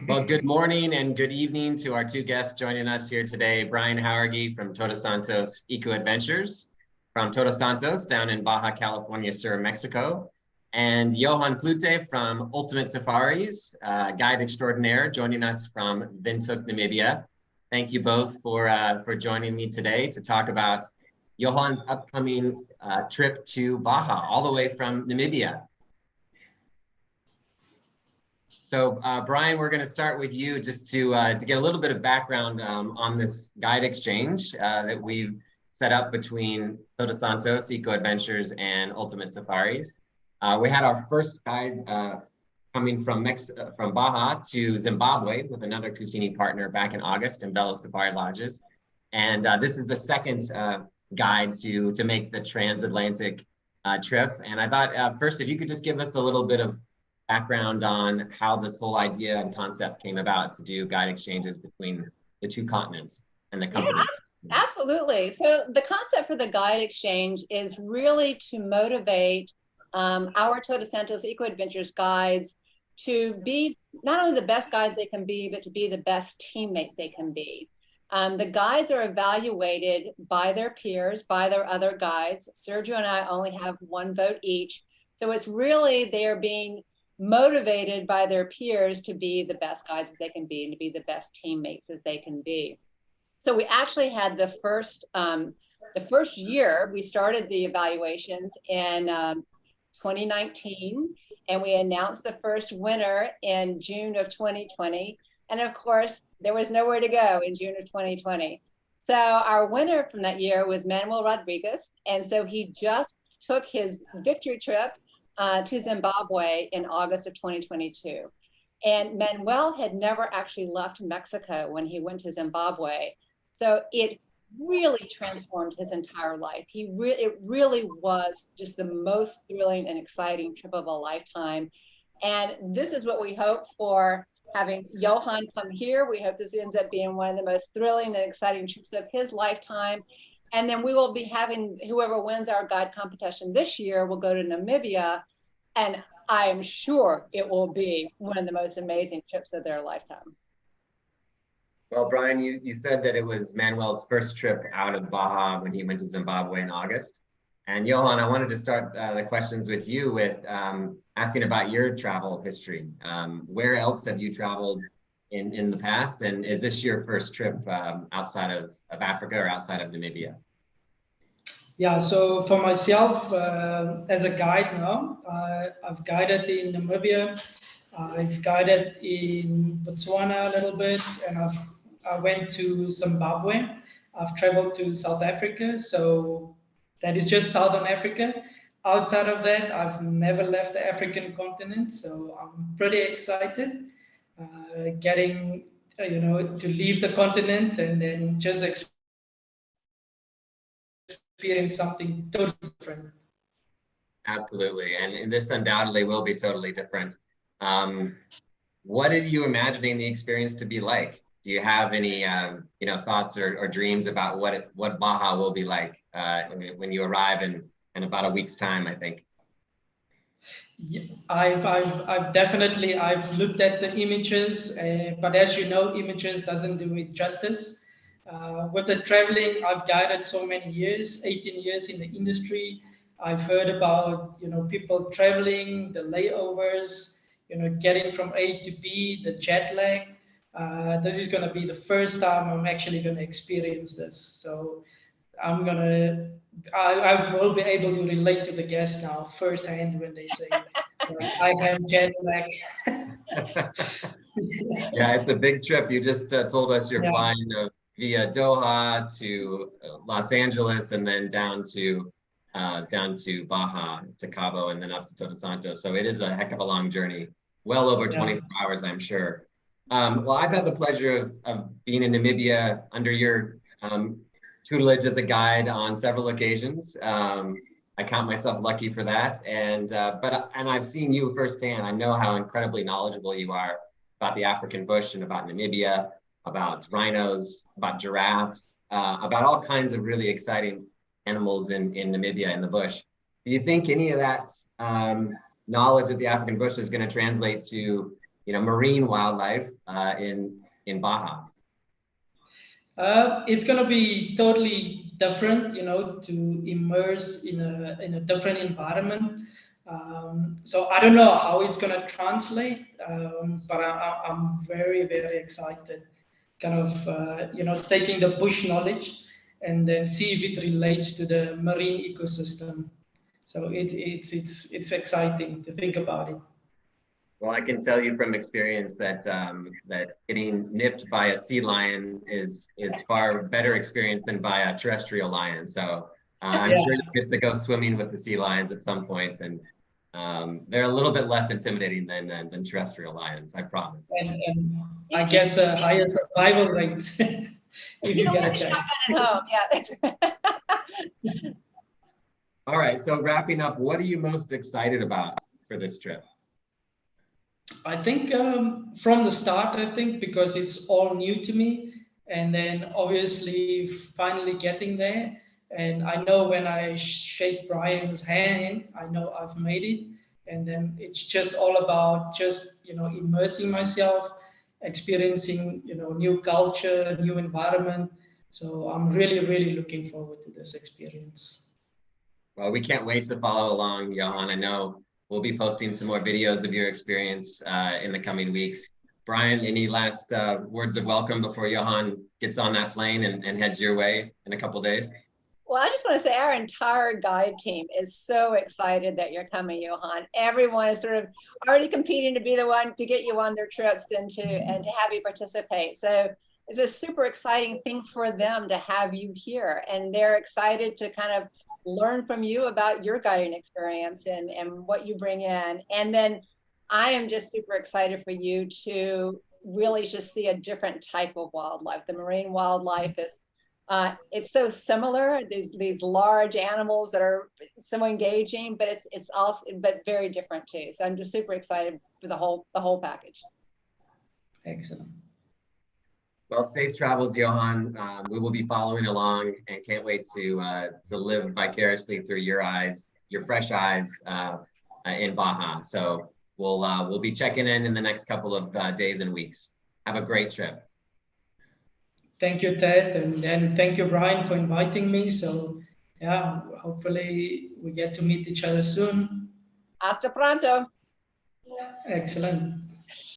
Well, good morning and good evening to our two guests joining us here today. Brian Howergy from Todos Santos Eco Adventures from Todos Santos down in Baja California Sur, Mexico. And Johann Cloete from Ultimate Safaris, guide extraordinaire, joining us from Windhoek, Namibia. Thank you both for joining me today to talk about Johann's upcoming trip to Baja, all the way from Namibia. So Brian, we're going to start with you just to get a little bit of background on this guide exchange that we've set up between Todos Santos Eco Adventures and Ultimate Safaris. We had our first guide coming from Baja to Zimbabwe with another Kusini partner back in August in Belo Safari Lodges. And this is the second guide to make the transatlantic trip. And I thought first, if you could just give us a little bit of background on how this whole idea and concept came about to do guide exchanges between the two continents and the company. Yeah, absolutely. So the concept for the guide exchange is really to motivate our Todos Santos Eco Adventures guides to be not only the best guides they can be, but to be the best teammates they can be. The guides are evaluated by their peers, by their other guides. Sergio and I only have one vote each. So it's really they're being motivated by their peers to be the best guides that they can be and to be the best teammates that they can be. So we actually had the first year we started the evaluations in 2019, and we announced the first winner in June of 2020. And of course, there was nowhere to go in June of 2020. So our winner from that year was Manuel Rodriguez. And so he just took his victory trip to Zimbabwe in August of 2022. And Manuel had never actually left Mexico when he went to Zimbabwe. So it really transformed his entire life. It really was just the most thrilling and exciting trip of a lifetime. And this is what we hope for having Johann come here. We hope this ends up being one of the most thrilling and exciting trips of his lifetime. And then we will be having whoever wins our guide competition this year will go to Namibia. And I am sure it will be one of the most amazing trips of their lifetime. Well, Brian, you said that it was Manuel's first trip out of Baja when he went to Zimbabwe in August. And Johann, I wanted to start the questions with you with asking about your travel history. Where else have you traveled in the past? And is this your first trip outside of Africa or outside of Namibia? Yeah, so for myself, as a guide now, I've guided in Namibia, I've guided in Botswana a little bit, and I went to Zimbabwe. I've traveled to South Africa, so that is just Southern Africa. Outside of that, I've never left the African continent, so I'm pretty excited getting, to leave the continent and then just experience something totally different. Absolutely, and this undoubtedly will be totally different. What are you imagining the experience to be like? Do you have any thoughts or dreams about what Baja will be like when you arrive in about a week's time, I think? Yeah, I've definitely looked at the images, but as you know, images doesn't do it justice. With the traveling, I've guided so many years, 18 years in the industry. I've heard about, people traveling, the layovers, getting from A to B, the jet lag. This is going to be the first time I'm actually going to experience this. So I will be able to relate to the guests now firsthand when they say, I have jet lag. Yeah, it's a big trip. You just told us you're flying via Doha to Los Angeles and then down to Baja, to Cabo, and then up to Todos Santos. So it is a heck of a long journey, well over 24 hours, I'm sure. Well, I've had the pleasure of being in Namibia under your tutelage as a guide on several occasions. I count myself lucky for that, and I've seen you firsthand. I know how incredibly knowledgeable you are about the African bush and about Namibia, about rhinos, about giraffes, about all kinds of really exciting animals in Namibia in the bush. Do you think any of that knowledge of the African bush is going to translate to marine wildlife in Baja? It's going to be totally different, to immerse in a different environment. So I don't know how it's going to translate, but I'm very, very excited. Kind of, taking the bush knowledge and then see if it relates to the marine ecosystem. So it's exciting to think about it. Well, I can tell you from experience that that getting nipped by a sea lion is far better experience than by a terrestrial lion. So I'm Yeah. sure you get to go swimming with the sea lions at some point, and they're a little bit less intimidating than terrestrial lions, I promise. And I guess a higher survival rate if you get attacked. At home. Yeah. All right, so wrapping up, what are you most excited about for this trip? I think from the start, because it's all new to me, and then obviously finally getting there. And I know when I shake Brian's hand, I know I've made it. And then it's just all about just, immersing myself, experiencing, new culture, new environment. So I'm really, really looking forward to this experience. Well, we can't wait to follow along, Johann. I know we'll be posting some more videos of your experience in the coming weeks. Brian, any last words of welcome before Johann gets on that plane and heads your way in a couple days? Well, I just want to say our entire guide team is so excited that you're coming, Johann. Everyone is sort of already competing to be the one to get you on their trips and to have you participate. So it's a super exciting thing for them to have you here, and they're excited to kind of learn from you about your guiding experience and what you bring in. And then I am just super excited for you to really just see a different type of wildlife. The marine wildlife is it's so similar, these large animals that are so engaging, but it's also very different too. So I'm just super excited for the whole package. Excellent. Well, safe travels, Johann. We will be following along and can't wait to live vicariously through your eyes, your fresh eyes in Baja. So we'll be checking in the next couple of days and weeks. Have a great trip. Thank you, Ted, and thank you, Brian, for inviting me. So yeah, hopefully we get to meet each other soon. Hasta pronto. Excellent.